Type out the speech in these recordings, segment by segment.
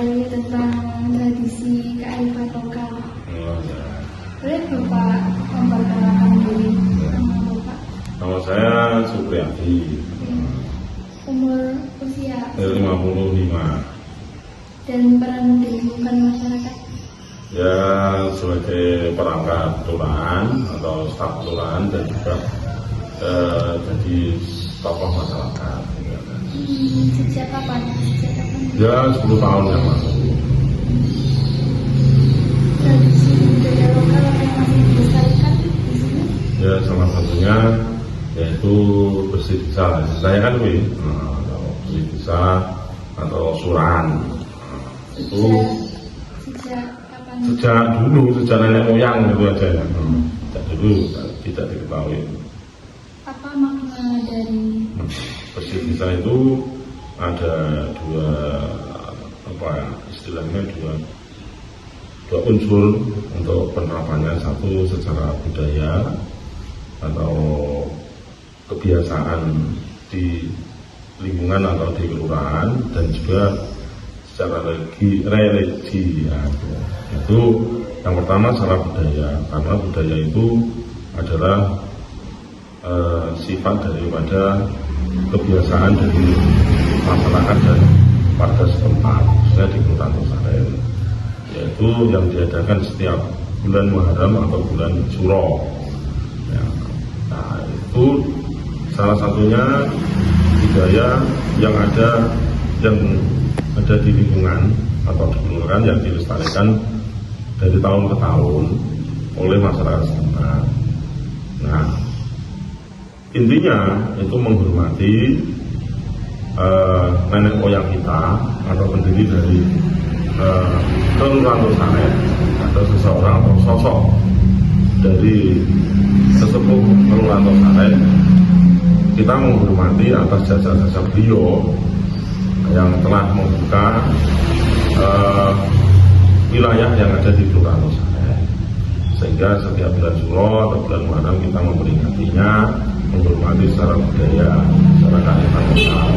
mengetahui tentang tradisi kearifan lokal. Oh, ya. Boleh Bapak memperkenalkan diri nama Bapak? Nama saya Supriyadi, Umur usia 55. dan peran di lingkungan masyarakat. Ya, sebagai perangkat kelurahan atau staf kelurahan dan juga jadi tokoh masyarakat. Sejak kapan? Ya, 10 tahun yang lalu. Tradisi budaya lokal yang masih dilestarikan di sini? Ya, salah satunya yaitu bersih desa. Saya kan bersih desa atau suran. Itu Sejak kapan? sejak nenek moyang itu aja ya. Sejak dulu tidak diketahui. Apa makna dari Bersih desa itu ada istilahnya dua unsur untuk penerapannya. Satu secara budaya atau kebiasaan di lingkungan atau di kelurahan, dan juga secara religi ya. Itu yang pertama secara budaya, karena budaya itu adalah sifat daripada kebiasaan dari masyarakat dan warga setempat, khususnya di Kelurahan Tosaren, yaitu yang diadakan setiap bulan Muharram atau bulan Suro ya. Nah, itu salah satunya budaya yang ada di lingkungan atau di kelurahan yang dilestarikan dari tahun ke tahun oleh masyarakat setempat. Nah, intinya itu menghormati nenek moyang kita atau pendiri dari Kelurahan Tosaren, atau seseorang atau sosok dari sesepuh Kelurahan Tosaren. Kita menghormati atas jasa-jasa beliau yang telah membuka wilayah yang ada di Kelurahan Tosaren, sehingga setiap bulan Suro atau bulan Muharram kita memperingatinya, menghormati secara budaya, secara kearifan lokal,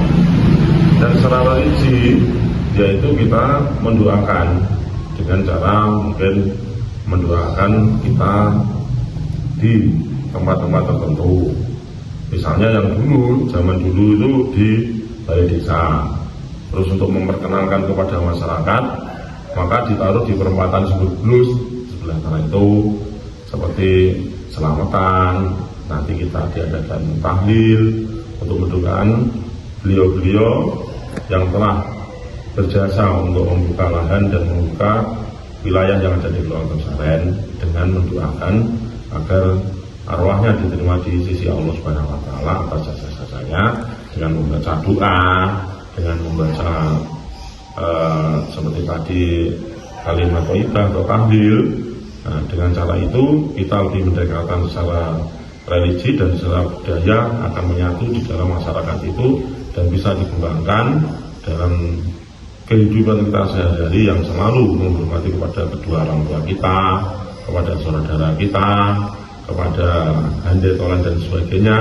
dan secara religi, yaitu kita mendoakan dengan cara mungkin mendoakan kita di tempat-tempat tertentu. Misalnya yang zaman dulu itu di balai desa. Terus untuk memperkenalkan kepada masyarakat, maka ditaruh di perempatan Sumber Blus sebelah sana itu, seperti selamatan. Nanti kita diadakan tahlil untuk mendoakan beliau-beliau yang telah berjasa untuk membuka lahan dan membuka wilayah yang ada di Kelurahan Tosaren, dengan mendoakan agar arwahnya diterima di sisi Allah Subhanahu wa taala atas jasa-jasanya, dengan membaca doa, dengan membaca seperti tadi kalimat thayyibah atau tahlil. Nah, dengan cara itu kita lebih mendekatkan secara religi dan secara budaya akan menyatu di dalam masyarakat itu, dan bisa dikembangkan dalam kehidupan kita sehari-hari yang selalu menghormati kepada kedua orang tua kita, kepada saudara kita, kepada handai tolan dan sebagainya,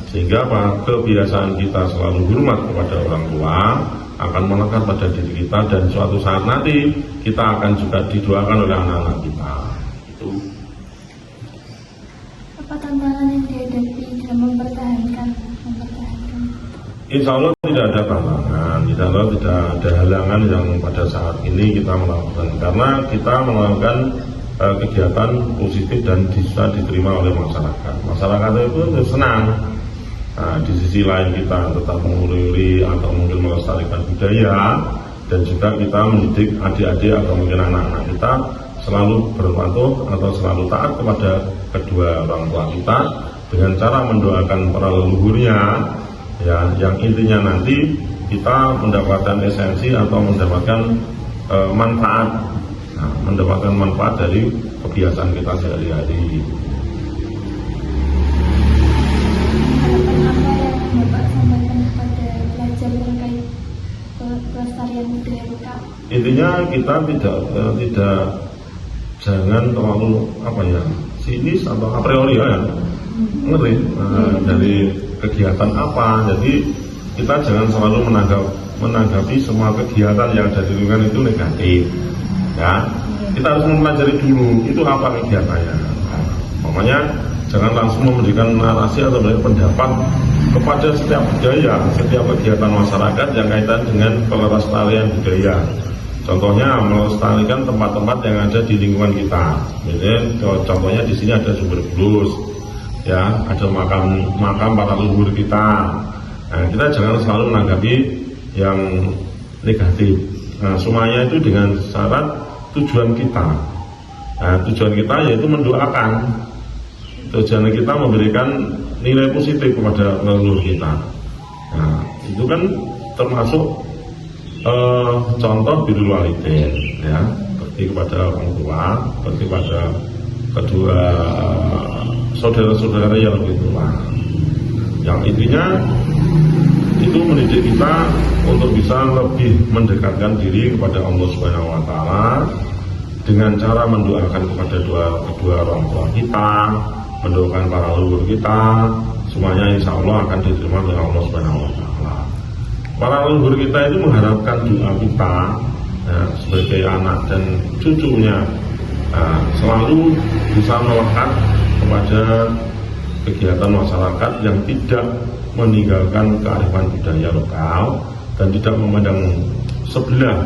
sehingga kebiasaan kita selalu hormat kepada orang tua akan melekat pada diri kita, dan suatu saat nanti kita akan juga didoakan oleh anak-anak kita. Itu. Apa tantangan yang dihadapi dalam mempertahankan? Insya Allah tidak ada tantangan, insya Allah tidak ada halangan yang pada saat ini kita melakukan, karena kita melakukan kegiatan positif dan bisa diterima oleh masyarakat. Masyarakat itu senang. Nah, di sisi lain kita tetap menguluri atau mungkin melestarikan budaya, dan juga kita mendidik adik-adik atau mungkin anak-anak kita selalu berpatuh atau selalu taat kepada kedua orang tua kita, dengan cara mendoakan para leluhurnya ya, yang intinya nanti kita mendapatkan esensi atau mendapatkan manfaat. Nah, mendapatkan manfaat dari kebiasaan kita sehari-hari. Harapan apa yang Bapak sampaikan kepada pelajar terkait pelestarian budaya lokal? Intinya kita tidak jangan terlalu sinis atau a priori ya, ngeri dari kegiatan apa. Jadi kita jangan selalu menanggap menanggapi semua kegiatan yang ada di lingkungan itu negatif. Ya, kita harus mempelajari dulu itu apa kegiatannya. Nah, makanya jangan langsung memberikan narasi atau memberikan pendapat kepada setiap budaya, setiap kegiatan masyarakat yang kaitan dengan pelestarian budaya. Contohnya melestarikan tempat-tempat yang ada di lingkungan kita. Misalnya, contohnya di sini ada sumber bulus, ya, ada makam para leluhur kita. Nah, kita jangan selalu menanggapi yang negatif. Nah, semuanya itu dengan syarat tujuan kita. Nah, tujuan kita yaitu mendoakan. Tujuan kita memberikan nilai positif kepada leluhur kita. Nah, itu kan termasuk contoh birrul walidain, ya, seperti kepada orang tua, seperti kepada kedua saudara-saudara yang lebih tua. Yang intinya itu mendidik kita untuk bisa lebih mendekatkan diri kepada Allah Subhanahu wa Ta'ala dengan cara mendoakan kepada kedua orang tua kita, mendoakan para leluhur kita, semuanya insya Allah akan diterima oleh Allah Subhanahu wa Ta'ala. Para leluhur kita itu mengharapkan doa kita, ya, sebagai anak dan cucunya, selalu bisa melekat kepada kegiatan masyarakat yang tidak meninggalkan kearifan budaya lokal dan tidak memandang sebelah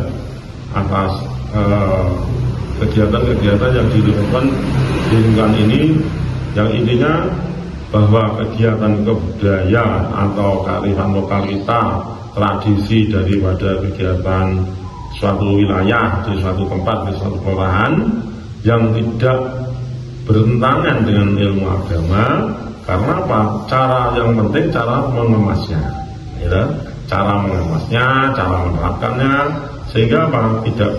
atas kegiatan-kegiatan yang dilakukan di lingkungan ini, yang intinya bahwa kegiatan kebudayaan atau kearifan lokal kita, tradisi daripada kegiatan suatu wilayah, di suatu tempat, di suatu kelurahan yang tidak bertentangan dengan ilmu agama. Karena apa? Cara yang penting cara mengemasnya, ya? Cara mengemasnya, cara menerapkannya, sehingga apa? Tidak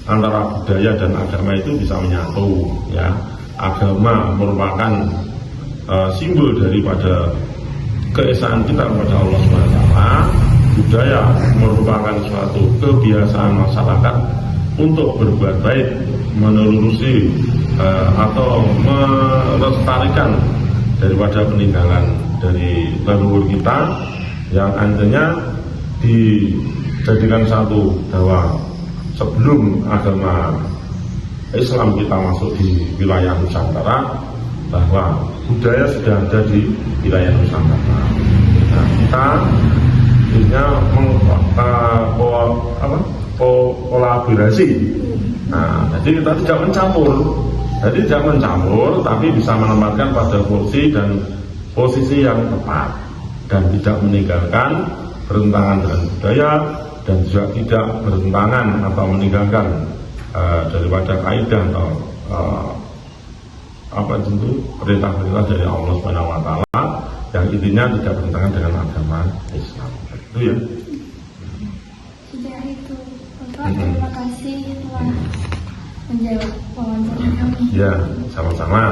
antara budaya dan agama itu bisa menyatu, ya. Agama merupakan simbol daripada keesaan kita kepada Allah SWT. Budaya merupakan suatu kebiasaan masyarakat untuk berbuat baik, menelurusi atau melestarikan daripada peninggalan dari leluhur kita, yang artinya dijadikan satu bahwa sebelum agama Islam kita masuk di wilayah Nusantara, bahwa budaya sudah ada di wilayah Nusantara. Nah, kita akhirnya kolaborasi. Nah, jadi kita tidak mencampur. Jadi tidak mencampur, tapi bisa menempatkan pada posisi yang tepat dan tidak meninggalkan bertentangan dengan budaya dan juga tidak bertentangan atau meninggalkan daripada kaidah atau tentu perintah-perintah dari Allah Subhanahu wa Ta'ala yang intinya tidak bertentangan dengan agama Islam. Itu ya. Sudah itu. Bapak, terima kasih telah menjawab wawancara kami. Ya, sama-sama.